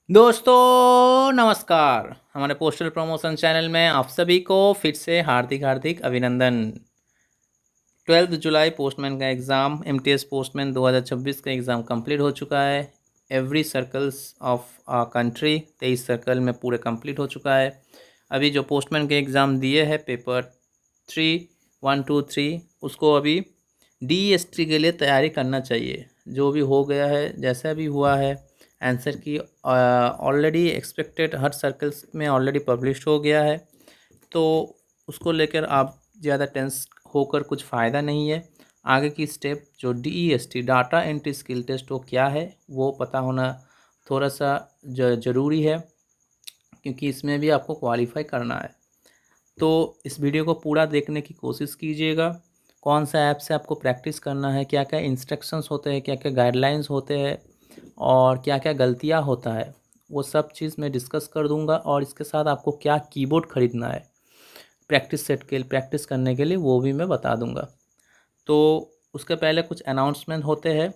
दोस्तों नमस्कार। हमारे पोस्टल प्रमोशन चैनल में आप सभी को फिर से हार्दिक हार्दिक अभिनंदन। 12 जुलाई पोस्टमैन का एग्ज़ाम एमटीएस पोस्टमैन 2026 का एग्ज़ाम कंप्लीट हो चुका है। Every circles of country 23 circle में पूरे कंप्लीट हो चुका है। अभी जो पोस्टमैन के एग्ज़ाम दिए हैं पेपर 3, 1, 2, 3 उसको अभी डीएसटी के लिए तैयारी करना चाहिए। जो भी हो गया है जैसा भी हुआ है आंसर की ऑलरेडी एक्सपेक्टेड हर सर्कल्स में ऑलरेडी पब्लिश हो गया है, तो उसको लेकर आप ज़्यादा टेंस होकर कुछ फ़ायदा नहीं है। आगे की स्टेप जो डीईएसटी डाटा एंट्री स्किल टेस्ट वो क्या है वो पता होना थोड़ा सा ज़रूरी है, क्योंकि इसमें भी आपको क्वालिफाई करना है। तो इस वीडियो को पूरा देखने की कोशिश कीजिएगा। कौन सा ऐप से आपको प्रैक्टिस करना है, क्या क्या इंस्ट्रक्शंस होते हैं, क्या क्या गाइडलाइंस होते हैं और क्या क्या गलतियां होता है, वो सब चीज़ मैं डिस्कस कर दूंगा। और इसके साथ आपको क्या कीबोर्ड ख़रीदना है प्रैक्टिस सेट के लिए, प्रैक्टिस करने के लिए, वो भी मैं बता दूंगा। तो उसके पहले कुछ अनाउंसमेंट होते हैं।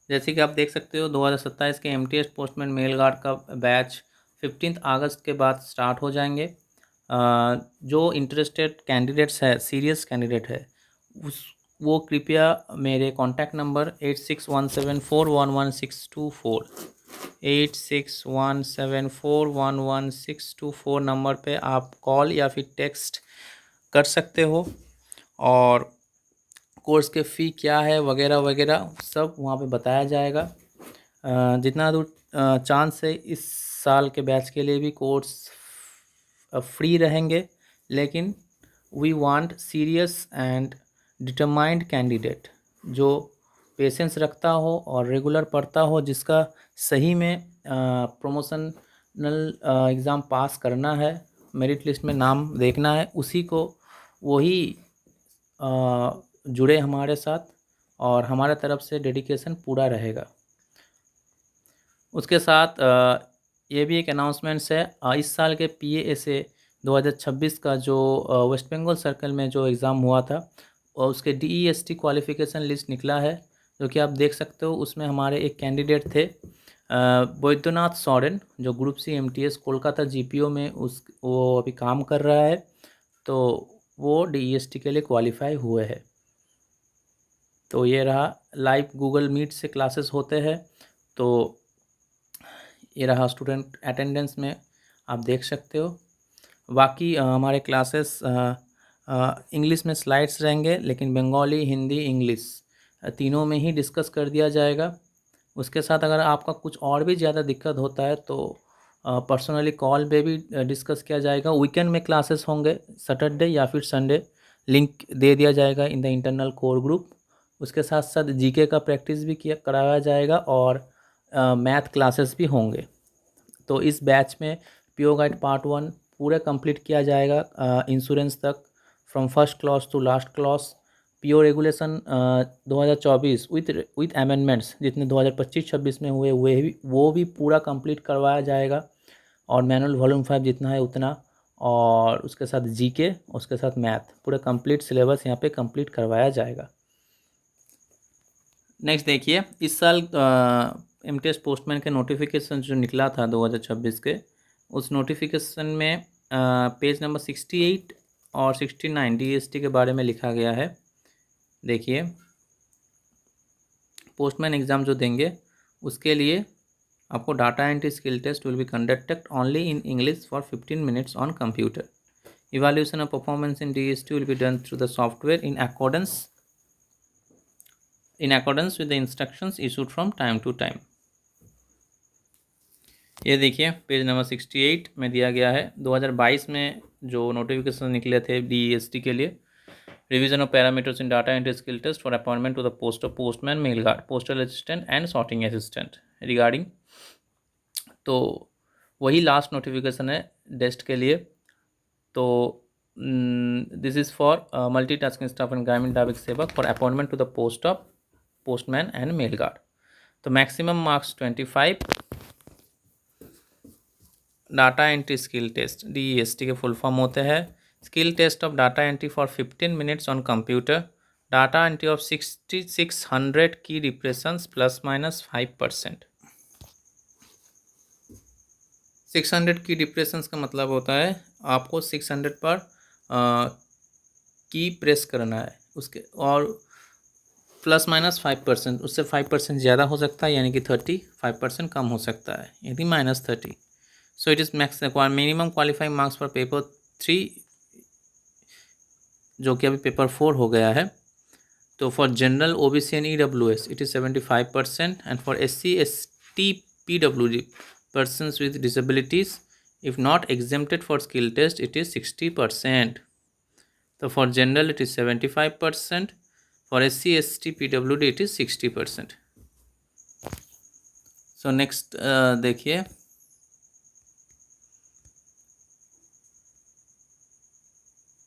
जैसे कि आप देख सकते हो 2027 के एमटीएस पोस्टमैन मेल गार्ड का बैच 15 अगस्त के बाद स्टार्ट हो जाएंगे। जो इंटरेस्टेड कैंडिडेट्स है, सीरियस कैंडिडेट है, उस वो कृपया मेरे कॉन्टैक्ट नंबर 8617411624 8617411624 नंबर पे आप कॉल या फिर टेक्स्ट कर सकते हो। और कोर्स के फ़ी क्या है वगैरह वगैरह सब वहाँ पे बताया जाएगा। जितना दूर चांस है इस साल के बैच के लिए भी कोर्स फ्री रहेंगे, लेकिन we want serious and determined candidate जो पेशेंस रखता हो और रेगुलर पढ़ता हो, जिसका सही में प्रमोशनल एग्ज़ाम पास करना है, मेरिट लिस्ट में नाम देखना है, उसी को वही जुड़े हमारे साथ और हमारे तरफ से डेडिकेशन पूरा रहेगा। उसके साथ ये भी एक अनाउंसमेंट्स है। इस साल के पीएएसए 2026 का जो वेस्ट बंगाल सर्कल में जो एग्ज़ाम हुआ था और उसके डीईएसटी क्वालिफ़िकेशन लिस्ट निकला है, जो कि आप देख सकते हो। उसमें हमारे एक कैंडिडेट थे बैद्यनाथ सोरेन, जो group C MTS Kolkata GPO में वो अभी काम कर रहा है, तो वो डीईएसटी के लिए क्वालिफाई हुए हैं। तो ये रहा, लाइव गूगल मीट से क्लासेस होते हैं, तो ये रहा स्टूडेंट अटेंडेंस में आप देख सकते हो। बाकी हमारे क्लासेस इंग्लिश में स्लाइड्स रहेंगे, लेकिन बंगाली, हिंदी, इंग्लिश तीनों में ही डिस्कस कर दिया जाएगा। उसके साथ अगर आपका कुछ और भी ज़्यादा दिक्कत होता है तो पर्सनली कॉल पे भी डिस्कस किया जाएगा। वीकेंड में क्लासेस होंगे, सैटरडे या फिर संडे, लिंक दे दिया जाएगा in the internal core group. उसके साथ साथ जीके का प्रैक्टिस भी किया कराया जाएगा और मैथ क्लासेस भी होंगे। तो इस बैच में पीओ गाइड पार्ट 1 पूरा कंप्लीट किया जाएगा, इंश्योरेंस तक, from first clause to last clause. PO regulation 2024 with amendments जितने 2025-26 में हुए भी वो भी पूरा कंप्लीट करवाया जाएगा। और मैनुअल वॉल्यूम 5 जितना है उतना, और उसके साथ जीके, उसके साथ मैथ, पूरा कंप्लीट सिलेबस यहाँ पे कंप्लीट करवाया जाएगा। नेक्स्ट देखिए, इस साल एमटीएस पोस्टमैन के नोटिफिकेशन जो निकला था 2026 के, उस नोटिफिकेशन में पेज नंबर 68 और 69 डीएसटी के बारे में लिखा गया है। देखिए, पोस्टमैन एग्ज़ाम जो देंगे उसके लिए आपको data entry skill test will be conducted only in English for 15 minutes on computer. Evaluation of performance in DST will be done through the software in accordance with the instructions issued from time to time। ये देखिए page number 68 में दिया गया है 2022 में जो notification निकले थे डीएसटी के लिए, revision of parameters in data entry skill test for appointment to the post of postman, mail guard, postal assistant and sorting assistant regarding. तो वही लास्ट नोटिफिकेशन है डेस्ट के लिए। तो this is for multitasking staff and ग्रामीण नागरिक सेवक for appointment to the post of postman and mail guard. तो maximum marks 25। Data entry skill test DEST के फुल फॉर्म होते हैं skill test of data entry for 15 minutes on computer, data entry of 6600 की repressions ±5%। 600 की depressions का मतलब होता है आपको 600 पर की प्रेस करना है उसके, और ±5%, उससे 5% ज़्यादा हो सकता है, यानी कि 35% कम हो सकता है, यानी -30। So it is max minimum qualifying marks for paper 3, जो कि अभी पेपर 4 हो गया है। तो for general OBC and EWS it is 75%, and for SC ST PWD persons with disabilities if not exempted for skill test it is 60%. So for general it is 75%, for SC ST PWD it is 60%. So next देखिए,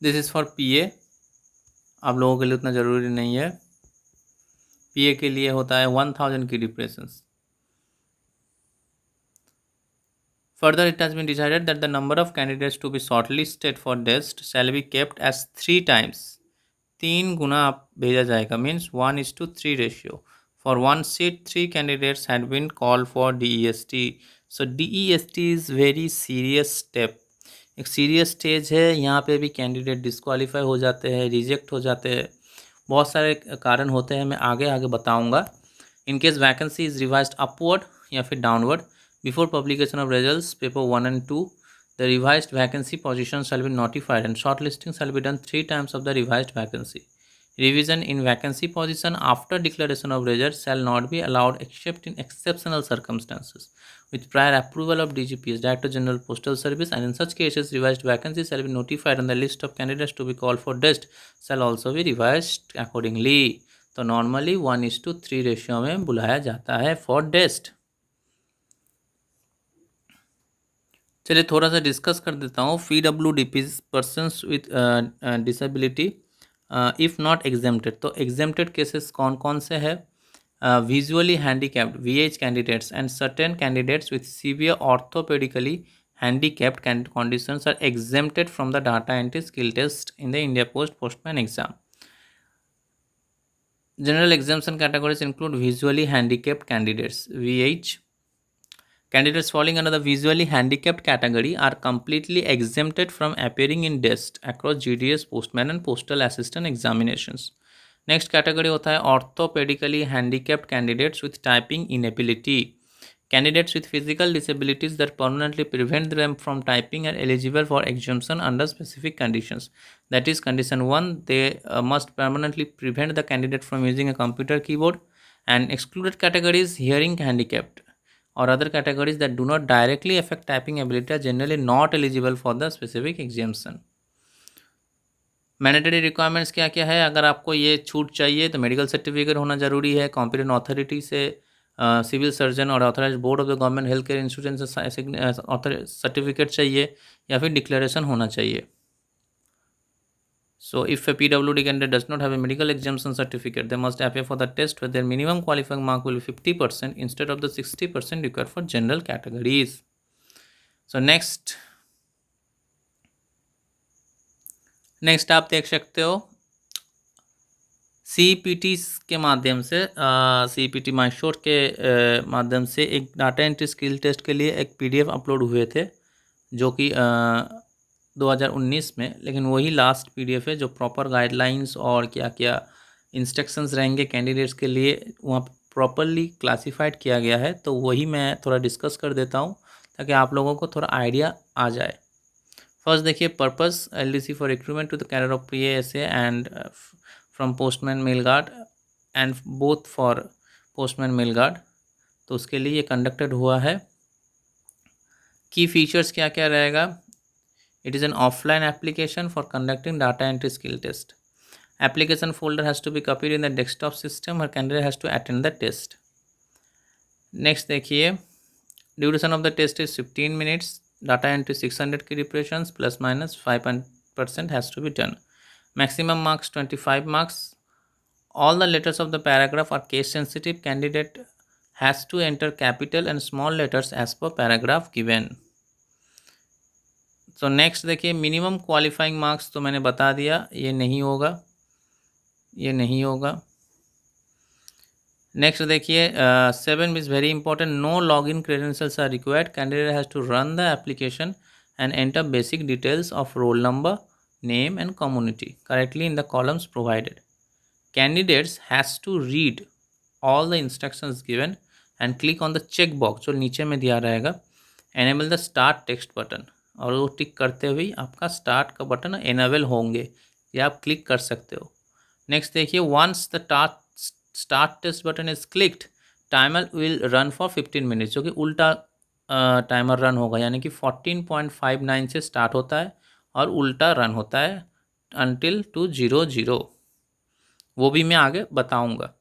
this is for PA, आप लोगों के लिए उतना ज़रूरी नहीं है। PA के लिए होता है 1000 की depressions. Further, it has been decided that the number of candidates to be shortlisted for test shall be kept as 3 times. 3 गुना आप भेजा जाएगा, means 1:3 ratio. For one seat, 3 candidates had been called for DEST. So DEST is very serious step. एक serious stage है, यहाँ पे भी candidate disqualify हो जाते हैं, रिजेक्ट हो जाते हैं, बहुत सारे कारण होते हैं, मैं आगे आगे बताऊँगा। In case vacancy is revised upward या फिर downward before publication of results paper 1 and 2, the revised vacancy position shall be notified and shortlisting shall be done 3 times of the revised vacancy. Revision in vacancy position after declaration of results shall not be allowed except in exceptional circumstances with prior approval of DGPS, Director General Postal Service, and in such cases revised vacancies shall be notified and the list of candidates to be called for test shall also be revised accordingly. तो normally 1:3 ratio में बुलाया जाता है for test. चलिए थोड़ा सा discuss कर देता हूँ। PWD persons with disability if not exempted, तो एग्जेम्प्टेड केसेस कौन कौन से हैं? Visually handicapped VH candidates and certain candidates with severe orthopedically handicapped conditions are exempted from the data entry skill test in the India Post Postman exam. General exemption categories include visually handicapped candidates VH. Candidates falling under the visually handicapped category are completely exempted from appearing in tests across GDS, Postman and Postal Assistant examinations. Next category होता है orthopedically handicapped candidates with typing inability. Candidates with physical disabilities that permanently prevent them from typing are eligible for exemption under specific conditions. That is, condition 1, they must permanently prevent the candidate from using a computer keyboard. And excluded categories, hearing handicapped or other categories that do not directly affect typing ability are generally not eligible for the specific exemption. Mandatory requirements क्या क्या है? अगर आपको ये छूट चाहिए तो medical certificate होना ज़रूरी है, कॉम्पिटेंट अथॉरिटी से सिविल सर्जन और authorize board of the government health care institution से सर्टिफिकेट चाहिए, या फिर डिक्लेरेशन होना चाहिए. So if a PWD candidate does not have a medical exemption certificate, they must appear for the test where their minimum qualifying mark will be 50% instead of the 60% required for general categories. So next आप देख सकते हो CPT के माध्यम से, CPT माइशोर के माध्यम से एक डाटा एंट्री स्किल टेस्ट के लिए एक PDF अपलोड हुए थे, जो कि 2019 में, लेकिन वही लास्ट PDF है जो प्रॉपर गाइडलाइंस और क्या क्या इंस्ट्रक्शंस रहेंगे कैंडिडेट्स के लिए वहाँ प्रॉपरली क्लासिफाइड किया गया है, तो वही मैं थोड़ा डिस्कस कर देता हूँ ताकि आप लोगों को थोड़ा आइडिया आ जाए. फर्स्ट देखिए, purpose LDC for recruitment to the cadre of PASA and from postman mail guard and both for postman mail guard, तो उसके लिए ये कंडक्टेड हुआ है. की फीचर्स क्या क्या रहेगा? It is an offline application for conducting data entry skill test. Application folder has to be copied in the desktop system or candidate has to attend the test. Next देखिए, duration of the test is 15 minutes. Data entry 600 की repetitions plus minus 5% has to be done. Maximum marks 25 marks. All the letters of the paragraph are case sensitive. Candidate has to enter capital and small letters as per paragraph given. तो next देखिए, minimum qualifying marks तो मैंने बता दिया, ये नहीं होगा. Next देखिए 7 is very important, no log in credentials are required, candidate has to run the application and enter basic details of roll number, name and community correctly in the columns provided. Candidates has to read all the instructions given and click on the check box जो नीचे में दिया रहेगा, enable the start text button, और वो टिक करते हुए आपका स्टार्ट का बटन एनेबल होंगे, ये आप क्लिक कर सकते हो। नेक्स्ट देखिए once the start test button is clicked, timer will run for 15 minutes, जो कि उल्टा टाइमर रन होगा, यानी कि 14.59 से स्टार्ट होता है और उल्टा रन होता है अनटिल 200, वो भी मैं आगे बताऊंगा।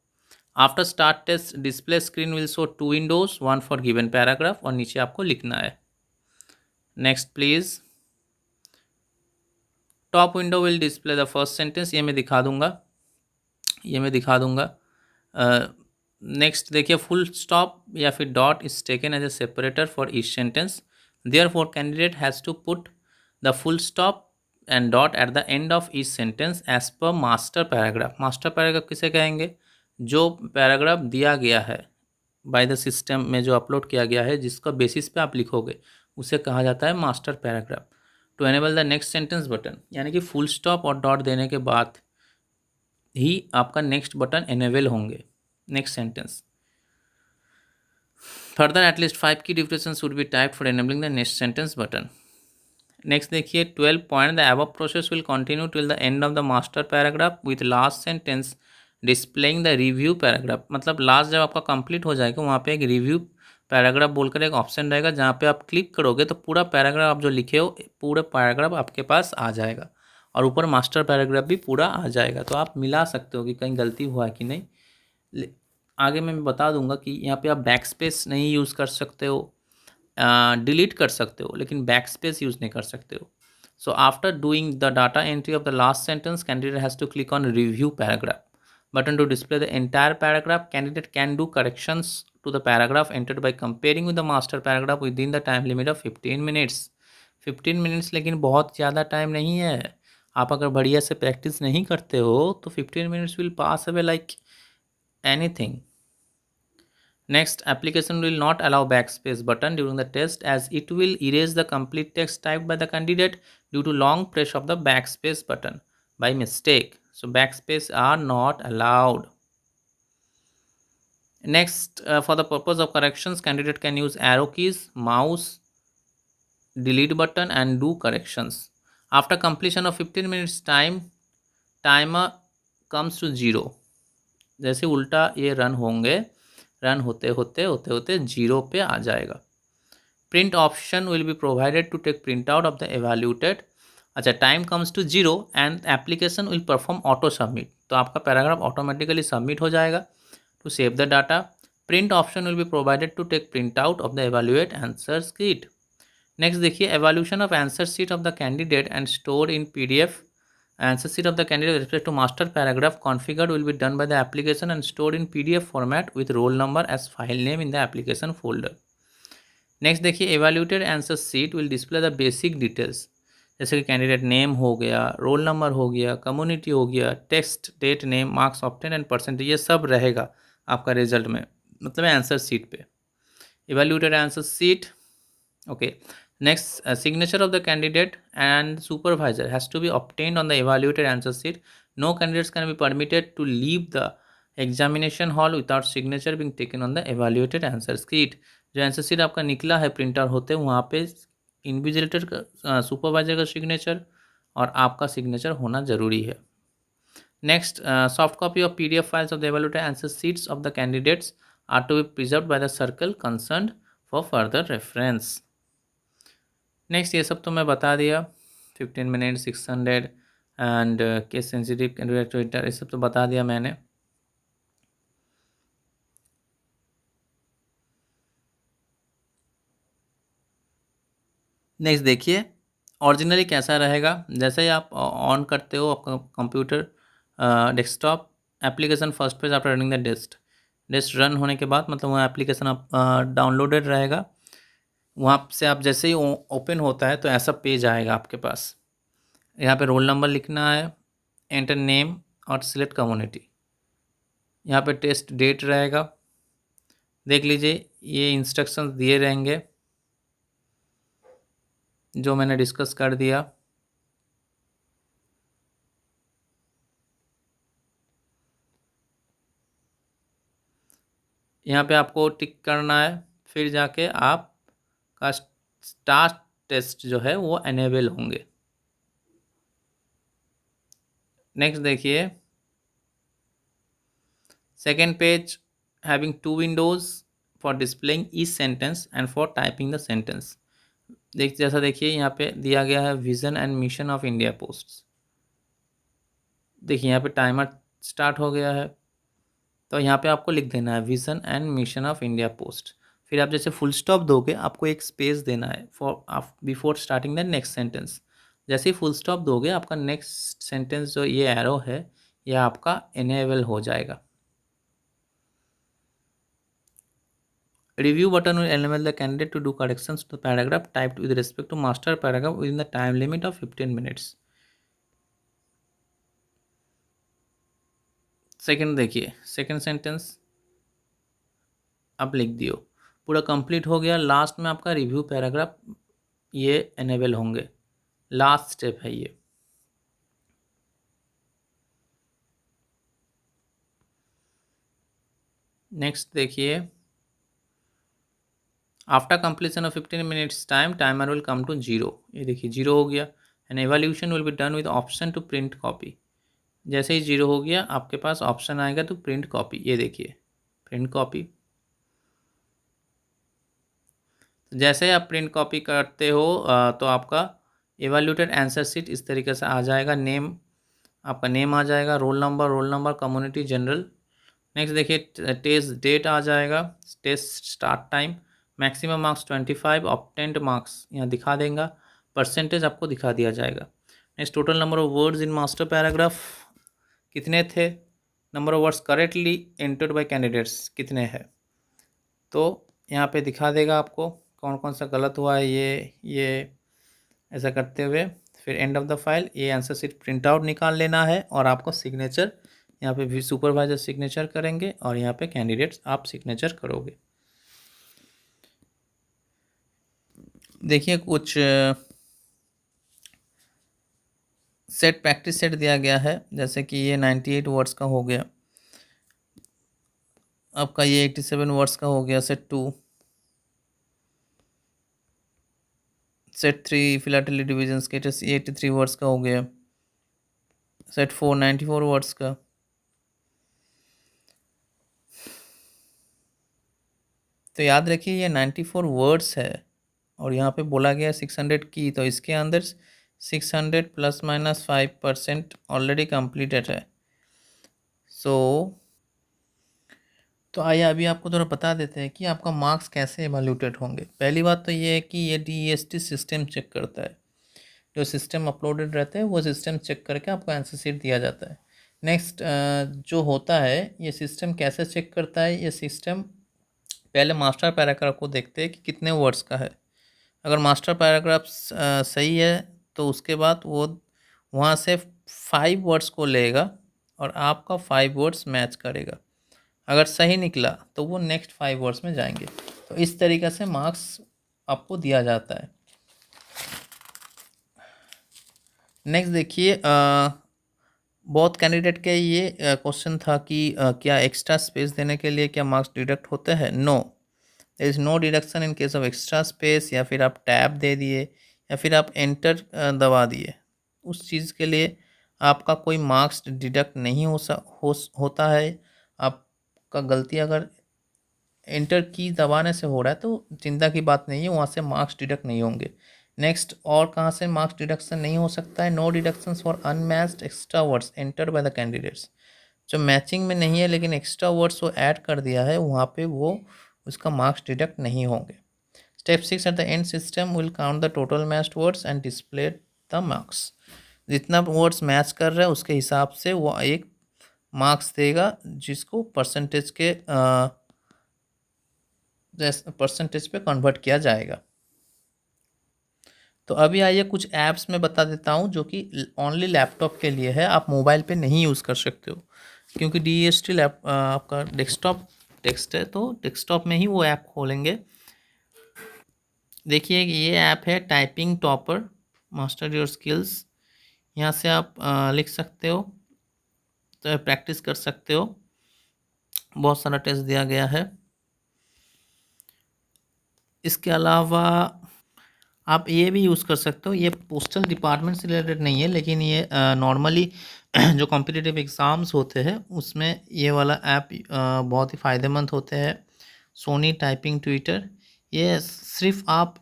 After start test display screen will show 2 windows, one for given paragraph, और नीचे आपको लिखना है। Next please, top window will display the first sentence, ये मैं दिखा दूंगा। नेक्स्ट देखिए फुल स्टॉप या फिर dot is taken as a separator for each sentence, therefore candidate has to put the full stop and dot at the end of each sentence as per master paragraph. Master paragraph किसे कहेंगे? जो paragraph दिया गया है by the system में, जो upload किया गया है, जिसका बेसिस पे आप लिखोगे, उसे कहा जाता है master paragraph. To enable the next sentence button, यानी कि फुल स्टॉप और डॉट देने के बाद ही आपका नेक्स्ट बटन एनेबल होंगे, नेक्स्ट सेंटेंस। फर्दर एटलीस्ट 5 की duration should be type for enabling the next sentence button. Next देखिए 12 point, the above process will continue till the end of the master paragraph with last sentence displaying the review paragraph. मतलब last जब आपका complete हो जाएगा, वहाँ पे एक review paragraph बोलकर एक ऑप्शन रहेगा, जहाँ पे आप क्लिक करोगे तो पूरा पैराग्राफ आप जो लिखे हो, पूरा पैराग्राफ आपके पास आ जाएगा, और ऊपर मास्टर पैराग्राफ भी पूरा आ जाएगा। तो आप मिला सकते हो कि कहीं गलती हुआ है कि नहीं। आगे मैं बता दूंगा कि यहाँ पे आप बैक स्पेस नहीं यूज़ कर सकते हो, डिलीट कर सकते हो, लेकिन बैक स्पेस यूज़ नहीं कर सकते हो। So after doing the data entry of the last sentence, candidate has to click on review paragraph button to display the entire paragraph. Candidate can do corrections to the paragraph entered by comparing with the master paragraph within the time limit of 15 minutes. 15 minutes लेकिन बहुत ज़्यादा time नहीं है। आप अगर बढ़िया से practice नहीं करते हो तो 15 minutes will pass away like anything. Next, application will not allow backspace button during the test, as it will erase the complete text typed by the candidate due to long press of the backspace button by mistake. So backspace are not allowed. Next, for the purpose of corrections, candidate can use arrow keys, mouse, delete button and do corrections. After completion of 15 minutes time, timer comes to 0. जैसे उल्टा ये run होंगे, run होते होते 0 पे आ जाएगा। Print option will be provided to take print out of the evaluated. अच्छा, time comes to 0 and application will perform auto submit, तो आपका पैराग्राफ ऑटोमेटिकली सबमिट हो जाएगा। To save the data, print option will be provided to take print out of the evaluate answer sheet. Next देखिए evaluation of answer sheet of the candidate and store in PDF. Answer sheet of the candidate with respect to master paragraph configured will be done by the application and stored in PDF format with roll number as file name in the application folder. Next देखिए evaluated answer sheet will display the basic details, जैसे कि candidate name हो गया, roll number हो गया, community हो गया, text, date, name, marks obtain and percentage, ये सब रहेगा आपका रिजल्ट में, मतलब आंसर शीट पे। Evaluated answer sheet, okay. Next, signature of the candidate and supervisor has to be obtained on the evaluated answer sheet. No candidates can be permitted to leave the examination hall without signature being taken on the evaluated answer sheet. जो answer sheet आपका निकला है printer होते वहाँ पे invigilator का, supervisor का signature और आपका सिग्नेचर होना ज़रूरी है। Next, soft copy of PDF files of the evaluated answer sheets of the candidates are to be preserved by the circle concerned for further reference. Next, ये सब तो मैं बता दिया, 15 minute, 600 and case sensitive candidate Twitter, ये सब तो बता दिया मैंने। नेक्स्ट देखिए ओरिजिनली कैसा रहेगा। जैसे ही आप ऑन करते हो आपका computer desktop application first page after running the DEST run होने के बाद, मतलब वहाँ एप्लीकेशन आप डाउनलोडेड रहेगा, वहाँ से आप जैसे ही ओपन होता है तो ऐसा पेज आएगा आपके पास। यहाँ पे रोल नंबर लिखना है, एंटर नेम और सिलेक्ट कम्युनिटी। यहाँ पे टेस्ट डेट रहेगा, देख लीजिए ये इंस्ट्रक्शंस दिए रहेंगे जो मैंने डिस्कस कर दिया। यहाँ पे आपको टिक करना है, फिर जाके आपका स्टार्ट टेस्ट जो है वो एनेबल होंगे। नेक्स्ट देखिए, second page having two windows for displaying each sentence and for typing the sentence. जैसा देखिए यहाँ पे दिया गया है vision and mission of India post. देखिए यहाँ पे टाइमर स्टार्ट हो गया है, तो यहाँ पे आपको लिख देना है vision and mission of India post. फिर आप जैसे फुल स्टॉप दोगे आपको एक स्पेस देना है for before starting the next sentence. जैसे ही फुल स्टॉप दोगे आपका नेक्स्ट सेंटेंस जो ये एरो है ये आपका इनेबल हो जाएगा। Review button will enable the candidate to do corrections to the paragraph typed with respect to master paragraph within the time limit of 15 minutes. Second देखिए, सेकेंड सेंटेंस आप लिख दियो, पूरा कंप्लीट हो गया। लास्ट में आपका रिव्यू पैराग्राफ ये एनेबल होंगे, लास्ट स्टेप है ये। नेक्स्ट देखिए, after completion of 15 minutes time timer will come to 0। ये देखिए 0 हो गया। And evaluation will be done with option to print copy. जैसे ही 0 हो गया आपके पास ऑप्शन आएगा तो प्रिंट कॉपी, ये देखिए प्रिंट कॉपी। जैसे आप प्रिंट कॉपी करते हो तो आपका एवैल्यूएटेड आंसर शीट इस तरीके से आ जाएगा। नेम, आपका नेम आ जाएगा, roll number community general. Next देखिए टेस्ट डेट आ जाएगा, test start time, maximum marks 25, obtained marks यहाँ दिखा देगा, परसेंटेज आपको दिखा दिया जाएगा। Next total number of words in master paragraph कितने थे, number of words correctly entered by candidates कितने हैं, तो यहाँ पे दिखा देगा आपको कौन कौन सा गलत हुआ है। ये ऐसा करते हुए फिर एंड ऑफ द फाइल ये आंसर शीट प्रिंट आउट निकाल लेना है और आपको सिग्नेचर यहाँ पे भी सुपरवाइजर सिग्नेचर करेंगे और यहाँ पे कैंडिडेट्स आप सिग्नेचर करोगे। देखिए कुछ सेट प्रैक्टिस सेट दिया गया है, जैसे कि ये 98 वर्ड्स का हो गया, आपका ये 87 वर्ड्स का हो गया। Set 2, set 3 philately division sketches ये 83 वर्ड्स का हो गया। सेट 4 94 वर्ड्स का। तो याद रखिए ये 94 वर्ड्स है और यहाँ पे बोला गया 600 की, तो इसके अंदर 600 ±5% ऑलरेडी कंप्लीटेड है। तो आइए अभी आपको थोड़ा बता देते हैं कि आपका मार्क्स कैसे एवैल्यूएटेड होंगे। पहली बात तो ये है कि ये DEST सिस्टम चेक करता है, जो सिस्टम अपलोडेड रहते हैं वो सिस्टम चेक करके आपको आंसर शीट दिया जाता है। नेक्स्ट जो होता है ये सिस्टम कैसे चेक करता है, ये सिस्टम पहले मास्टर पैराग्राफ को देखते हैं कि कितने वर्ड्स का है। अगर मास्टर पैराग्राफ सही है तो उसके बाद वो वहाँ से 5 वर्ड्स को लेगा और आपका 5 वर्ड्स मैच करेगा। अगर सही निकला तो वो नेक्स्ट 5 वर्ड्स में जाएंगे। तो इस तरीक़े से मार्क्स आपको दिया जाता है। नेक्स्ट देखिए, बहुत कैंडिडेट के ये क्वेश्चन था कि क्या एक्स्ट्रा स्पेस देने के लिए क्या मार्क्स डिडक्ट होते हैं। No, there is no deduction in case of extra space, या फिर आप टैब दे दिए या फिर आप एंटर दबा दिए, उस चीज़ के लिए आपका कोई मार्क्स डिडक्ट नहीं होता है। आपका गलती अगर एंटर की दबाने से हो रहा है तो चिंता की बात नहीं है, वहाँ से मार्क्स डिडक्ट नहीं होंगे। नेक्स्ट, और कहाँ से मार्क्स डिडक्शन नहीं हो सकता है, no deduction for unmatched extra words entered by the candidates. जो मैचिंग में नहीं है लेकिन एक्स्ट्रा वर्ड्स वो ऐड कर दिया है वहाँ पे वो उसका मार्क्स डिडक्ट नहीं होंगे। Step 6 eight the and system will count the total matched words and display the marks. जितना वर्ड्स मैच कर रहे हैं उसके हिसाब से वो एक मार्क्स देगा जिसको परसेंटेज पे कन्वर्ट किया जाएगा। तो अभी आइए कुछ ऐप्स में बता देता हूँ जो कि ओनली लैपटॉप के लिए है, आप मोबाइल पे नहीं यूज़ कर सकते हो। क्योंकि DEST लैप आपका डेस्कटॉप टेक्स्ट है, तो डेस्कटॉप में ही वो ऐप खोलेंगे। देखिए कि ये ऐप है typing topper master your skills. यहाँ से आप लिख सकते हो, तो प्रैक्टिस कर सकते हो। बहुत सारा टेस्ट दिया गया है। इसके अलावा आप ये भी यूज़ कर सकते हो, ये पोस्टल डिपार्टमेंट से रिलेटेड नहीं है, लेकिन ये नॉर्मली जो कॉम्पिटिटिव एग्ज़ाम्स होते हैं उसमें ये वाला ऐप बहुत ही फ़ायदेमंद होते हैं। सोनी टाइपिंग ट्यूटर, ये सिर्फ आप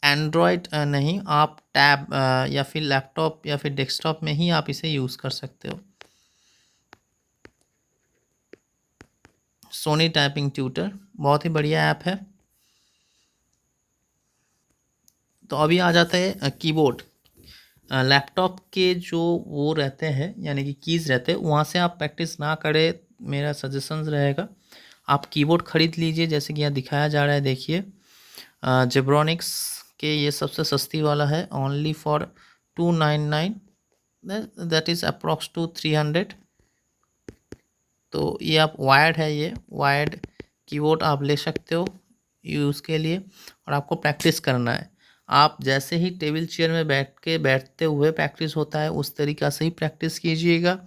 एंड्रॉयड नहीं, आप टैब या फिर लैपटॉप या फिर डेस्कटॉप में ही आप इसे यूज़ कर सकते हो। सोनी टाइपिंग ट्यूटर बहुत ही बढ़िया ऐप है। तो अभी आ जाता है कीबोर्ड। लैपटॉप के जो वो रहते हैं यानी कि कीज़ रहते हैं, वहाँ से आप प्रैक्टिस ना करें, मेरा सजेशंस रहेगा आप कीबोर्ड ख़रीद लीजिए। जैसे कि यहाँ दिखाया जा रहा है, देखिए जेब्रॉनिक्स के ये सबसे सस्ती वाला है, only for 299, that is approx to 300। तो ये आप वायर्ड है, ये वायर्ड कीबोर्ड आप ले सकते हो यूज़ के लिए। और आपको प्रैक्टिस करना है, आप जैसे ही टेबल चेयर में बैठते हुए प्रैक्टिस होता है उस तरीक़ा से ही प्रैक्टिस कीजिएगा।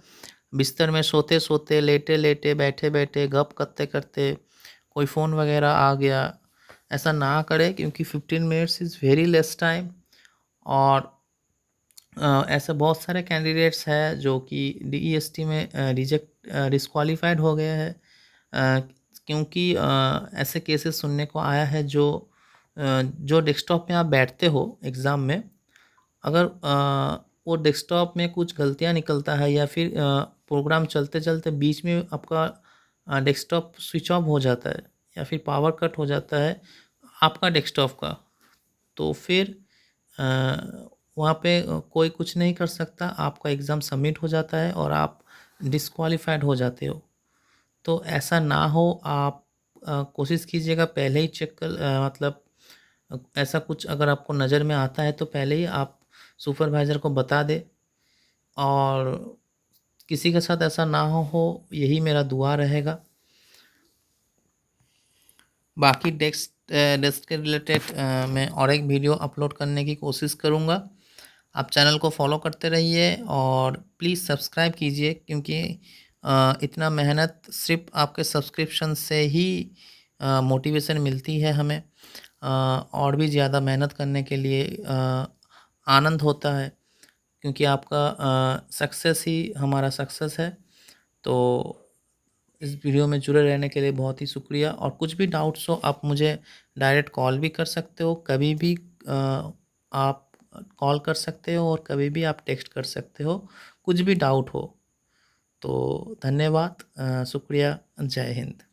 बिस्तर में सोते सोते, लेटे लेटे, बैठे बैठे, गप करते करते, कोई फ़ोन वगैरह आ गया, ऐसा ना करें, क्योंकि 15 minutes is very less time. और ऐसे बहुत सारे कैंडिडेट्स हैं जो कि DEST में डिस्क्वालीफाइड हो गए हैं, क्योंकि ऐसे केसेस सुनने को आया है जो डेस्कटॉप में आप बैठते हो एग्ज़ाम में, अगर वो डेस्कटॉप में कुछ गलतियां निकलता है या फिर प्रोग्राम चलते चलते बीच में आपका डेस्कटॉप स्विच ऑफ हो जाता है या फिर पावर कट हो जाता है आपका डेस्कटॉप का, तो फिर वहाँ पे कोई कुछ नहीं कर सकता, आपका एग्ज़ाम सबमिट हो जाता है और आप डिस्क्वालीफाइड हो जाते हो। तो ऐसा ना हो, आप कोशिश कीजिएगा पहले ही चेक कर, मतलब ऐसा कुछ अगर आपको नज़र में आता है तो पहले ही आप सुपरवाइज़र को बता दें, और किसी के साथ ऐसा ना हो, यही मेरा दुआ रहेगा। बाकी डेस्क के रिलेटेड मैं और एक वीडियो अपलोड करने की कोशिश करूँगा। आप चैनल को फॉलो करते रहिए और प्लीज़ सब्सक्राइब कीजिए, क्योंकि इतना मेहनत सिर्फ आपके सब्सक्रिप्शन से ही मोटिवेशन मिलती है हमें, और भी ज़्यादा मेहनत करने के लिए आनंद होता है, क्योंकि आपका सक्सेस ही हमारा सक्सेस है। तो इस वीडियो में जुड़े रहने के लिए बहुत ही शुक्रिया, और कुछ भी डाउट्स हो आप मुझे डायरेक्ट कॉल भी कर सकते हो, कभी भी आप कॉल कर सकते हो और कभी भी आप टेक्स्ट कर सकते हो, कुछ भी डाउट हो। तो धन्यवाद, शुक्रिया, जय हिंद।